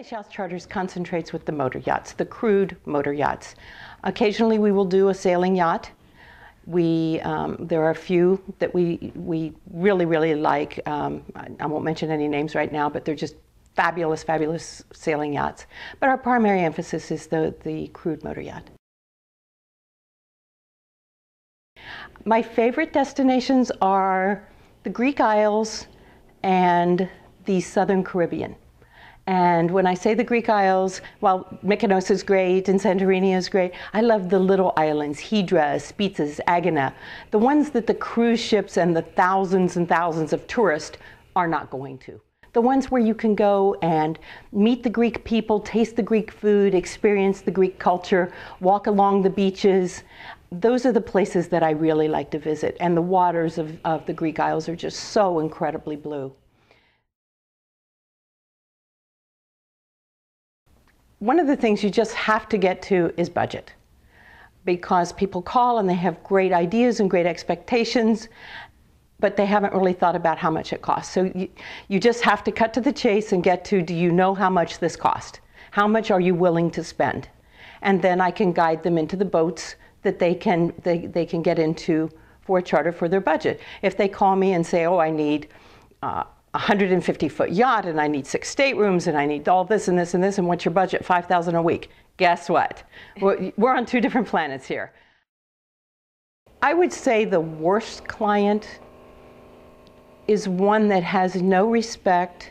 Paradise Yacht Charters concentrates with the motor yachts, the crewed motor yachts. Occasionally we will do a sailing yacht. There are a few that we really like. I won't mention any names right now, but they're just fabulous, fabulous sailing yachts. But our primary emphasis is the crewed motor yacht. My favorite destinations are the Greek Isles and the Southern Caribbean. And when I say the Greek Isles, well, Mykonos is great and Santorini is great. I love the little islands, Hydra, Spetses, Agana, the ones that the cruise ships and the thousands and thousands of tourists are not going to. The ones where you can go and meet the Greek people, taste the Greek food, experience the Greek culture, walk along the beaches. Those are the places that I really like to visit. And the waters of the Greek Isles are just so incredibly blue. One of the things you just have to get to is budget, because people call and they have great ideas and great expectations, but they haven't really thought about how much it costs. So you just have to cut to the chase and get to, do you know how much this cost? How much are you willing to spend? And then I can guide them into the boats that they can get into for a charter for their budget. If they call me and say, oh, I need 150-foot yacht, and I need 6 staterooms, and I need all this and this and this, and what's your budget? $5,000 a week. Guess what? We're on 2 different planets here. I would say the worst client is one that has no respect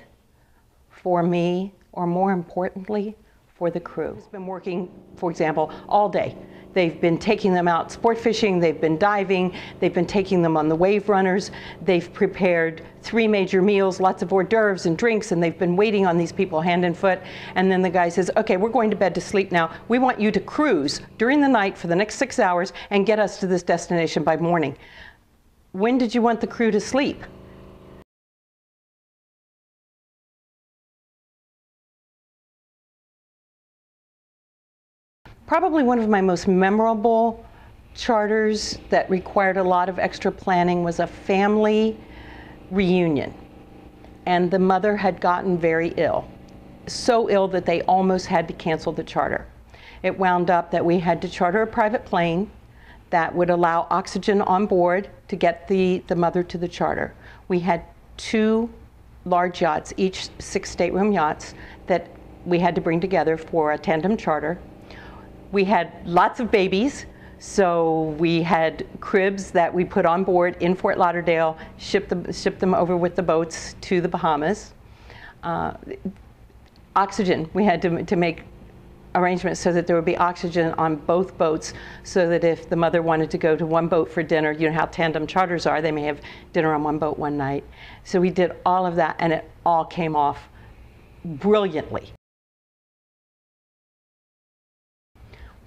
for me, or more importantly, for the crew. It's been working, for example, all day. They've been taking them out sport fishing, they've been diving, they've been taking them on the wave runners, they've prepared 3 major meals, lots of hors d'oeuvres and drinks, and they've been waiting on these people hand and foot. And then the guy says, okay, we're going to bed to sleep now. We want you to cruise during the night for the next 6 hours and get us to this destination by morning. When did you want the crew to sleep? Probably one of my most memorable charters that required a lot of extra planning was a family reunion. And the mother had gotten very ill, so ill that they almost had to cancel the charter. It wound up that we had to charter a private plane that would allow oxygen on board to get the mother to the charter. We had 2 large yachts, each 6 stateroom yachts, that we had to bring together for a tandem charter. We had lots of babies, so we had cribs that we put on board in Fort Lauderdale, shipped them over with the boats to the Bahamas. Oxygen, we had to make arrangements so that there would be oxygen on both boats, so that if the mother wanted to go to one boat for dinner, you know how tandem charters are, they may have dinner on one boat one night. So we did all of that, and it all came off brilliantly.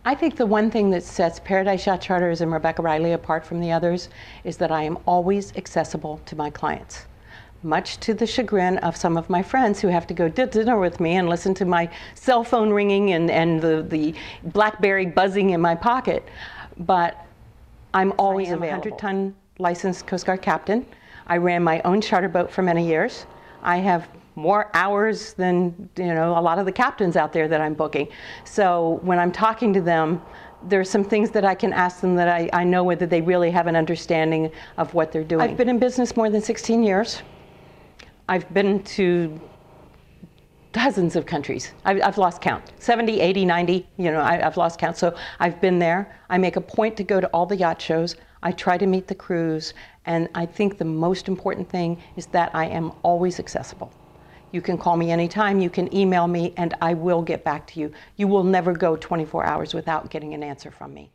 I think the one thing that sets Paradise Yacht Charters and Rebecca Riley apart from the others is that I am always accessible to my clients. Much to the chagrin of some of my friends who have to go to dinner with me and listen to my cell phone ringing and the BlackBerry buzzing in my pocket. But I'm always available. 100-ton licensed Coast Guard captain. I ran my own charter boat for many years. I have more hours than a lot of the captains out there that I'm booking. So when I'm talking to them, there's some things that I can ask them that I know whether they really have an understanding of what they're doing. I've been in business more than 16 years. I've been to dozens of countries. I've lost count, 70, 80, 90, I've lost count. So I've been there. I make a point to go to all the yacht shows. I try to meet the crews. And I think the most important thing is that I am always accessible. You can call me anytime, you can email me, and I will get back to you. You will never go 24 hours without getting an answer from me.